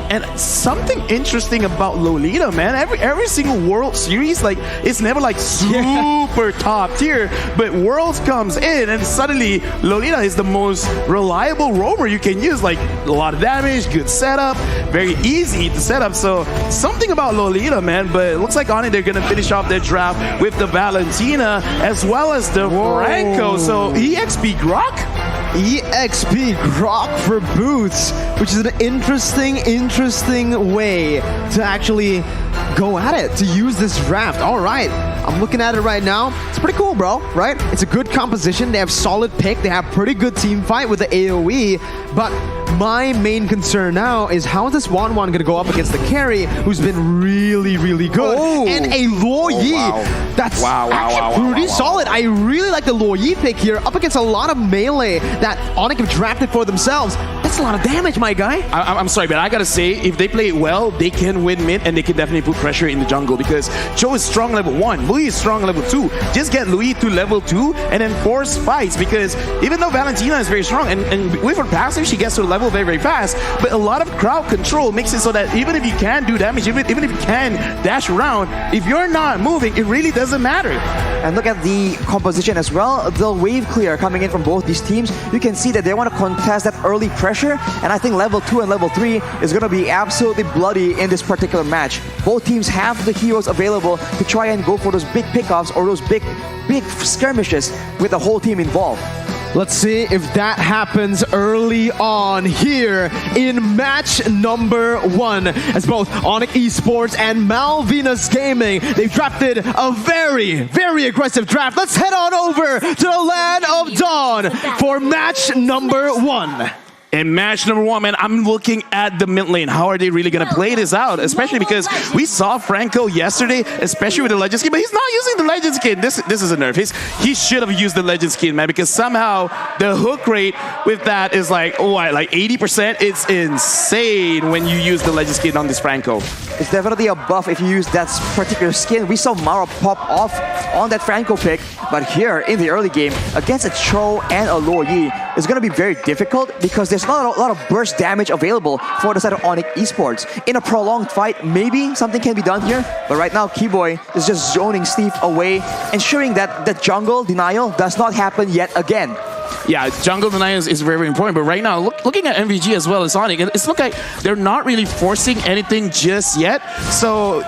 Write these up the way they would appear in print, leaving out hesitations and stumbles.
And something interesting about Lolita, man, every single World Series, like, it's never like super top tier, but Worlds comes in and suddenly Lolita is the most reliable roamer you can use. Like, a lot of damage, good setup, very easy to set up. So something about Lolita, man, but it looks like Onic, they're gonna finish off their draft with the Valentina as well as the Franco. So EXP Grok? EXP Grok for Boots, which is an interesting way to actually go at it, to use this draft. All right, I'm looking at it right now. It's pretty cool, bro, right? It's a good composition. They have solid pick. They have pretty good team fight with the AoE, but my main concern now is how is this Wan going to go up against the carry, who's been really good, and a Luo Yi. That's actually pretty solid. I really like the Luo Yi pick here, up against a lot of melee that Onic have drafted for themselves. That's a lot of damage, my guy. I'm sorry, but I gotta say, if they play it well, they can win mid, and they can definitely put pressure in the jungle, because Cho is strong level 1, Louis is strong level 2. Just get Louis to level 2, and then force fights, because even though Valentina is very strong, and with her passive, she gets to level very fast, but a lot of crowd control makes it so that even if you can do damage, even if you can dash around, if you're not moving, it really doesn't matter. And look at the composition as well. The wave clear coming in from both these teams. You can see that they want to contest that early pressure, and I think level 2 and level 3 is going to be absolutely bloody in this particular match. Both teams have the heroes available to try and go for those big pickoffs or those big skirmishes with the whole team involved. Let's see if that happens early on here in match number 1. As both Onic Esports and Malvinas Gaming, they've drafted a very aggressive draft. Let's head on over to the Land of Dawn for match number 1. In match number 1, man, I'm looking at the mid lane. How are they really going to play this out? Especially because we saw Franco yesterday, especially with the Legend skin, but he's not using the Legend skin. This is a nerf. He should have used the Legend skin, man, because somehow the hook rate with that is like, like 80%. It's insane when you use the Legend skin on this Franco. It's definitely a buff if you use that particular skin. We saw Mara pop off on that Franco pick, but here in the early game, against a Cho and a Luo Yi, it's going to be very difficult because there's not a lot of burst damage available for the side of Onic Esports. In a prolonged fight, maybe something can be done here, but right now, Keyboy is just zoning Steve away, ensuring that the jungle denial does not happen yet again. Yeah, jungle denial is very important, but right now, looking at MVG as well as Onic, it's look like they're not really forcing anything just yet. So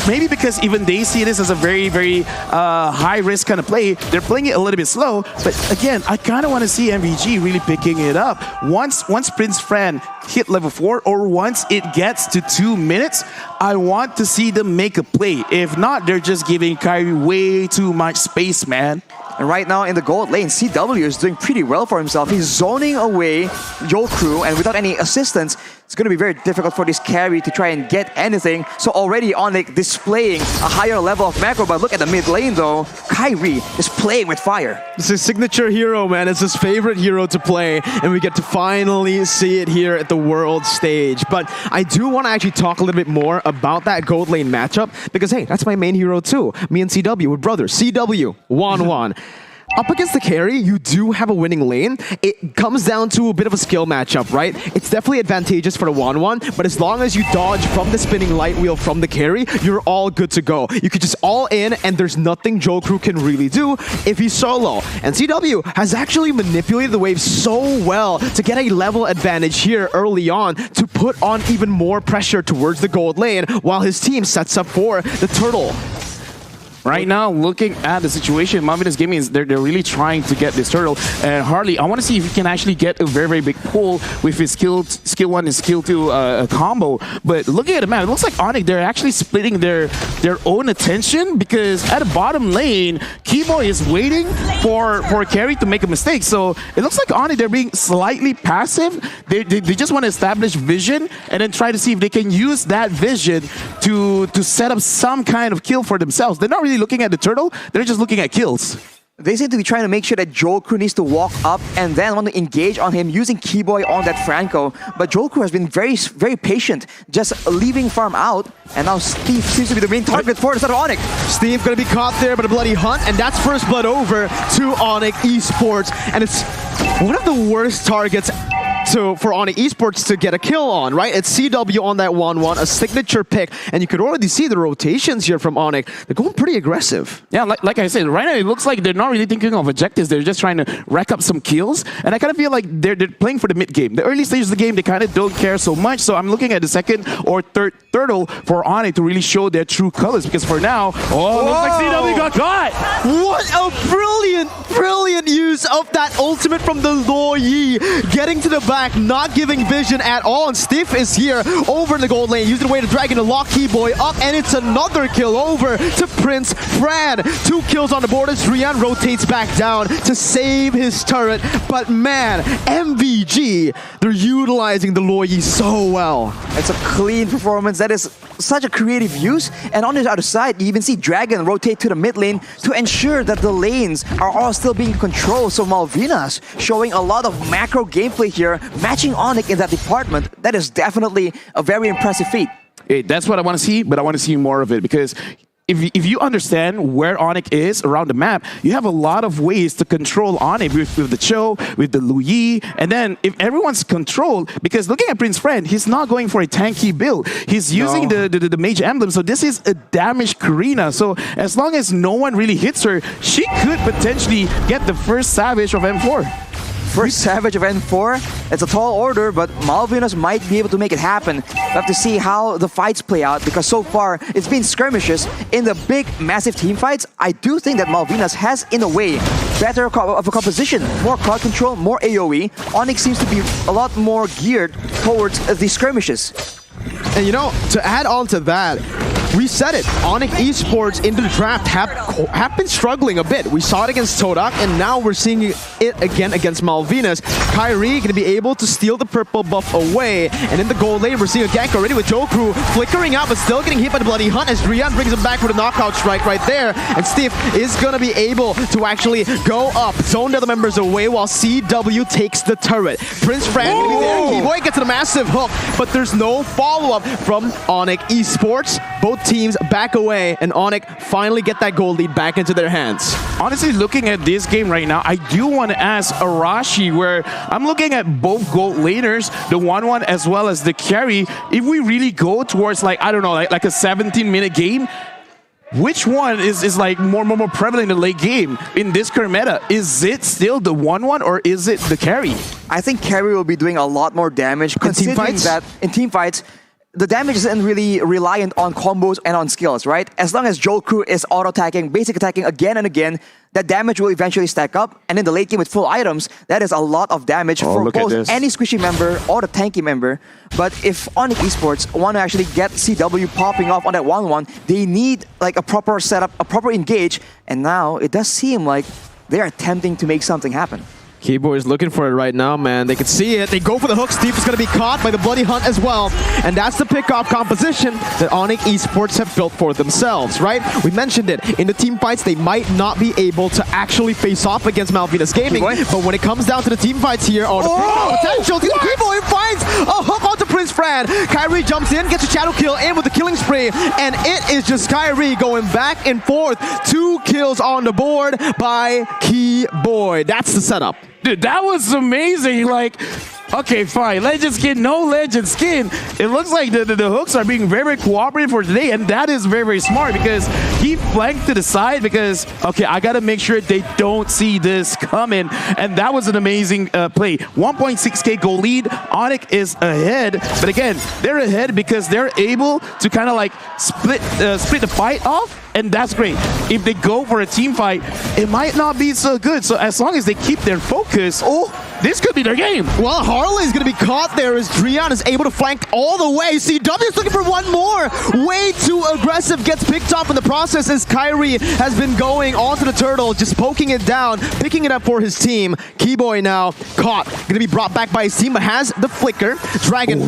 maybe because even they see this as a very high risk kind of play, they're playing it a little bit slow. But again, I kind of want to see MVG really picking it up. Once Prince Fran hit level 4, or once it gets to 2 minutes, I want to see them make a play. If not, they're just giving Kyrie way too much space, man. And right now in the gold lane, CW is doing pretty well for himself. He's zoning away Yokru, and without any assistance, it's going to be very difficult for this carry to try and get anything. So already Onic displaying a higher level of macro, but look at the mid lane though. Kyrie is playing with fire. It's his signature hero, man. It's his favorite hero to play, and we get to finally see it here at the world stage. But I do want to actually talk a little bit more about that gold lane matchup, because hey, that's my main hero too. Me and CW, we're brothers. CW, Wan. Up against the carry, you do have a winning lane. It comes down to a bit of a skill matchup, right? It's definitely advantageous for the Wan, but as long as you dodge from the spinning light wheel from the carry, you're all good to go. You could just all in, and there's nothing Jokru can really do if he's solo. And CW has actually manipulated the wave so well to get a level advantage here early on to put on even more pressure towards the gold lane while his team sets up for the turtle. Right now, looking at the situation, Malvinas Gaming is they're really trying to get this turtle. And Harley, I want to see if he can actually get a very big pull with his skill 1 and skill 2 combo. But looking at it, man, it looks like Onic, they're actually splitting their own attention, because at the bottom lane, Keyboy is waiting for carry to make a mistake. So it looks like Onic, they're being slightly passive. They just want to establish vision and then try to see if they can use that vision to set up some kind of kill for themselves. They're not really looking at the turtle, they're just looking at kills. They seem to be trying to make sure that Jokru needs to walk up and then want to engage on him using Keyboy on that Franco. But Jokru has been very patient, just leaving farm out. And now Steve seems to be the main target for the side of Onic. Steve gonna be caught there by the bloody hunt, and that's first blood over to Onic Esports. And it's one of the worst targets for Onic Esports to get a kill on, right? It's CW on that 1-1, a signature pick, and you could already see the rotations here from Onic. They're going pretty aggressive. Yeah, like I said, right now it looks like they're not really thinking of objectives. They're just trying to rack up some kills, and I kind of feel like they're playing for the mid game. The early stages of the game, they kind of don't care so much, so I'm looking at the second or third turtle for Onic to really show their true colors, because for now, looks like CW got caught! What a brilliant use of that ultimate from the Luo Yi. Getting to the back, not giving vision at all, and Stiff is here over in the gold lane, using the way to Dragon to lock Keyboy up, and it's another kill over to Prince Fran. 2 kills on the board as Rian rotates back down to save his turret, but man, MVG, they're utilizing the Luo Yi so well. It's a clean performance. That is such a creative use. And on the other side, you even see Dragon rotate to the mid lane to ensure that the lanes are all still being controlled. So Malvinas showing a lot of macro gameplay here, matching Onic in that department. That is definitely a very impressive feat. Hey, that's what I want to see, but I want to see more of it, because if you understand where Onic is around the map, you have a lot of ways to control Onic with the Cho, with the Luo Yi, and then if everyone's controlled, because looking at Prince Friend, he's not going for a tanky build. He's using the mage emblem, so this is a damaged Karina. So as long as no one really hits her, she could potentially get the first Savage of M4. First Savage of N4, it's a tall order, but Malvinas might be able to make it happen. We'll have to see how the fights play out, because so far it's been skirmishes. In the big, massive team fights, I do think that Malvinas has, in a way, better of a composition, more crowd control, more AoE. Onic seems to be a lot more geared towards the skirmishes. And you know, to add on to that, we said it, Onic Esports in the draft have been struggling a bit. We saw it against Todak, and now we're seeing it again against Malvinas. Kyrie going to be able to steal the purple buff away, and in the gold lane, we're seeing a gank already with Jokeru flickering out, but still getting hit by the Bloody Hunt as Rian brings him back with a knockout strike right there, and Steve is going to be able to actually go up, zone the other members away while CW takes the turret. Prince Fran going to be there, Keyboy gets a massive hook, but there's no follow-up from Onic Esports. Both teams back away, and Onic finally get that gold lead back into their hands. Honestly, looking at this game right now, I do want to ask Arashi, where I'm looking at both gold laners, the 1-1 as well as the carry. If we really go towards, like, I don't know, like a 17-minute game, which one is like more prevalent in the late game in this current meta? Is it still the 1-1 or is it the carry? I think carry will be doing a lot more damage, considering that in team fights, the damage isn't really reliant on combos and on skills, right? As long as Jokeru is auto-attacking, basic attacking again and again, that damage will eventually stack up. And in the late game with full items, that is a lot of damage for both any squishy member or the tanky member. But if Onic Esports want to actually get CW popping off on that 1-1, they need like a proper setup, a proper engage. And now it does seem like they're attempting to make something happen. Keyboy is looking for it right now, man. They can see it. They go for the hook. Steve is going to be caught by the Bloody Hunt as well. And that's the pick-off composition that Onic Esports have built for themselves, right? We mentioned it. In the team fights, they might not be able to actually face off against Malvinas Gaming. But when it comes down to the team fights here, on the potential, Keyboy finds a hook onto Prince Fran. Kyrie jumps in, gets a shadow kill in with the killing spree. And it is just Kyrie going back and forth. 2 kills on the board by Keyboy. That's the setup. Dude, that was amazing. Like, okay, fine. Legend skin, no legend skin. It looks like the hooks are being very cooperative for today, and that is very smart, because he flanked to the side because, okay, I got to make sure they don't see this coming, and that was an amazing play. 1.6k goal lead. Onic is ahead, but again, they're ahead because they're able to kind of like split the fight off. And that's great. If they go for a team fight, it might not be so good. So as long as they keep their focus, this could be their game. Well, Harley's going to be caught there as Drian is able to flank all the way. CW is looking for one more. Way too aggressive. Gets picked off in the process as Kyrie has been going onto the turtle, just poking it down, picking it up for his team. Keyboy now caught. Going to be brought back by his team, but has the flicker. Dragon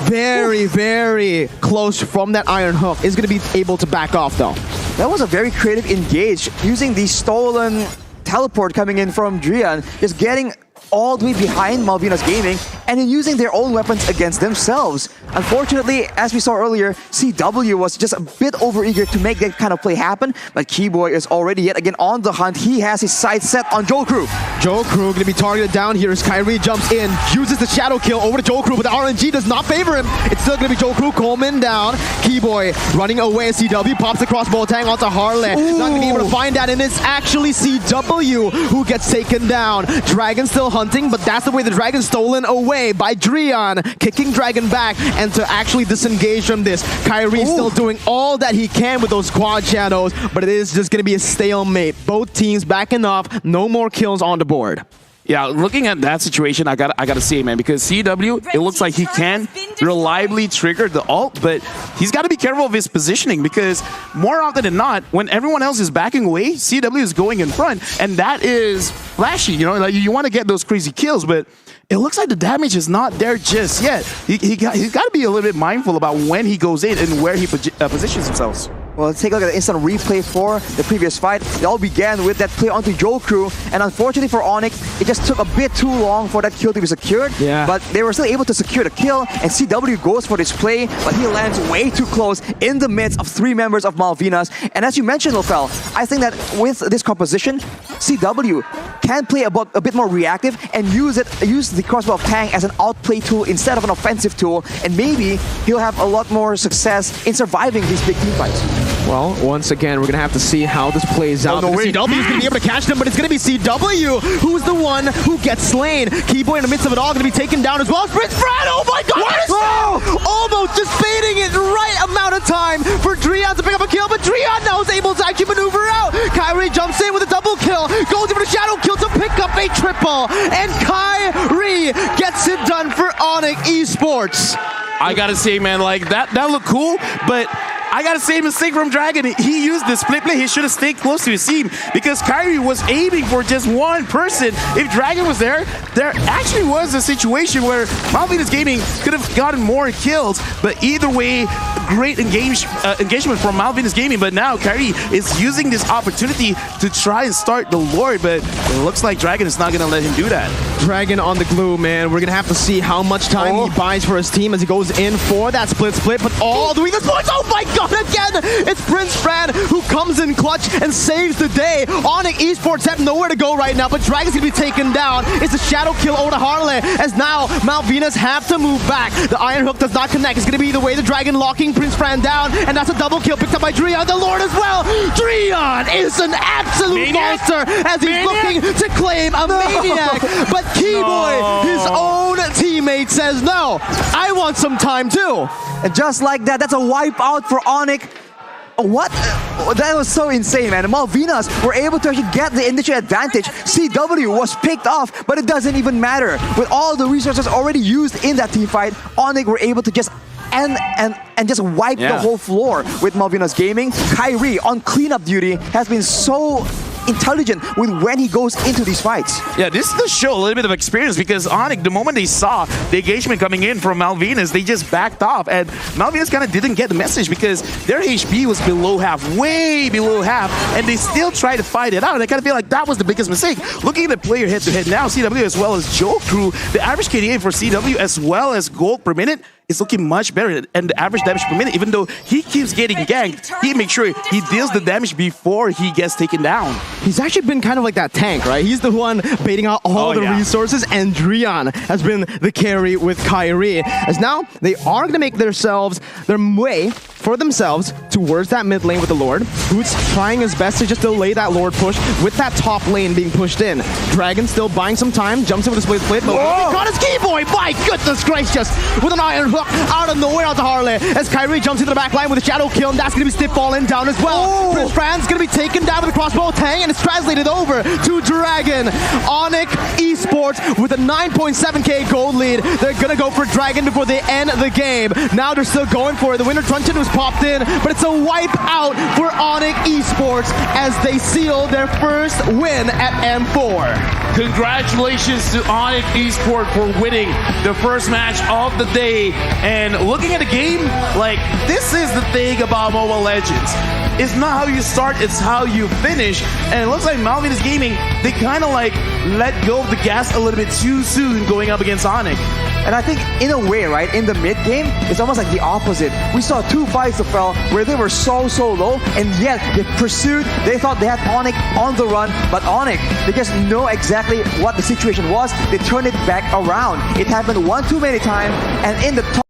very close from that iron hook. Is going to be able to back off though. That was a very creative engage, using the stolen teleport coming in from Drian, just getting all the way behind Malvinas Gaming and in using their own weapons against themselves. Unfortunately, as we saw earlier, CW was just a bit overeager to make that kind of play happen, but Keyboy is already yet again on the hunt. He has his sights set on Jokru. Jokru gonna be targeted down here as Kyrie jumps in, uses the shadow kill over to Jokru, but the RNG does not favor him. It's still gonna be Jokru, Coleman down. Keyboy running away as CW pops across Boltang onto Harley. Ooh. Not gonna be able to find that, and it's actually CW who gets taken down. Dragon still hunting, but that's the way the Dragon's stolen away by Drian, kicking Dragon back, and to actually disengage from this. Kyrie still doing all that he can with those quad shadows, but it is just gonna be a stalemate. Both teams backing off, no more kills on the board. Yeah, looking at that situation, I gotta say, man, because CW, it looks like he can reliably trigger the ult, but he's got to be careful of his positioning, because more often than not, when everyone else is backing away, CW is going in front, and that is flashy. You know, like you want to get those crazy kills, but it looks like the damage is not there just yet. He's got to be a little bit mindful about when he goes in and where he positions himself. Well, let's take a look at the instant replay for the previous fight. It all began with that play onto Jokru, and unfortunately for Onic, it just took a bit too long for that kill to be secured. Yeah. But they were still able to secure the kill, and CW goes for this play, but he lands way too close in the midst of 3 members of Malvinas. And as you mentioned, Lofel, I think that with this composition, CW can play a bit more reactive and use the crossbow of Tang as an outplay tool instead of an offensive tool, and maybe he'll have a lot more success in surviving these big team fights. Well, once again, we're going to have to see how this plays out. CW is going to be able to catch them, but it's going to be CW who's the one who gets slain. Keyboy in the midst of it all going to be taken down as well. Prince Fran, oh my god! Almost just fading it right amount of time for Drian to pick up a kill, but Drian now is able to actually maneuver out. Kyrie jumps in with a double kill, goes in for the shadow kill to pick up a triple, and Kyrie gets it done for Onic Esports. I gotta say, man, like that looked cool, but I gotta say, mistake from Dragon. He used the split play. He should have stayed close to his team, because Kyrie was aiming for just one person. If Dragon was there actually was a situation where Malvinas Gaming could have gotten more kills, but either way, great engagement from Malvinas Gaming. But now Kyrie is using this opportunity to try and start the Lord, but it looks like Dragon is not gonna let him do that. Dragon on the glue, man. We're gonna have to see how much time he buys for his team as he goes in for that split, but all the way this points. Oh my god, again! It's Prince Fran who comes in clutch and saves the day. Onic Esports have nowhere to go right now, but Dragon's gonna be taken down. It's a shadow kill over to Harley, as now Malvinas have to move back. The Iron Hook does not connect. It's gonna be the way the Dragon locking Prince Fran down, and that's a double kill picked up by Drian, the Lord as well. Drian is an absolute monster as he's looking to claim a maniac, but Keyboy, his own teammate, says no, I want some time too. And just like that, that's a wipe out for Onic. What? That was so insane, man. The Malvinas were able to actually get the initial advantage. CW was picked off, but it doesn't even matter. With all the resources already used in that team fight, Onic were able to just and just wipe the whole floor with Malvinas Gaming. Kyrie on cleanup duty has been so intelligent with when he goes into these fights. Yeah, this does show a little bit of experience, because Onic, the moment they saw the engagement coming in from Malvinas, they just backed off, and Malvinas kind of didn't get the message because their HP was below half, way below half, and they still tried to fight it out, and I kind of feel like that was the biggest mistake. Looking at the player head-to-head now, CW as well as Jokru, the average KDA for CW as well as gold per minute is looking much better, and the average damage per minute, even though he keeps getting ganked, he makes sure he deals the damage before he gets taken down. He's actually been kind of like that tank, right? He's the one baiting out all the resources, and Drian has been the carry with Kyrie. As now, they are going to make their way for themselves towards that mid lane with the Lord, who's trying his best to just delay that Lord push with that top lane being pushed in. Dragon still buying some time, jumps in with a split, but got his Keyboy! My goodness gracious! With an Iron Hook out of nowhere onto Harley, as Kyrie jumps into the back line with a shadow kill, and that's going to be Stiff falling down as well. Prince Fran's going to be taken down with a crossbow Tang, and it's translated over to Dragon. Onic Esports with a 9.7k gold lead. They're going to go for Dragon before they end the game. Now they're still going for it. The winner Truncheon was popped in, but it's a wipe out for Onic Esports as they seal their first win at M4. Congratulations to Onic Esports for winning the first match of the day. And looking at the game, like, this is the thing about Mobile Legends. It's not how you start, it's how you finish. And it looks like Malvinas Gaming, they kind of like let go of the gas a little bit too soon going up against Onic. And I think in a way, right, in the mid game, it's almost like the opposite. We saw 2 fights of Fel where they were so low, and yet they pursued. They thought they had Onic on the run, but Onic, they just know exactly what the situation was. They turned it back around. It happened one too many times, and in the top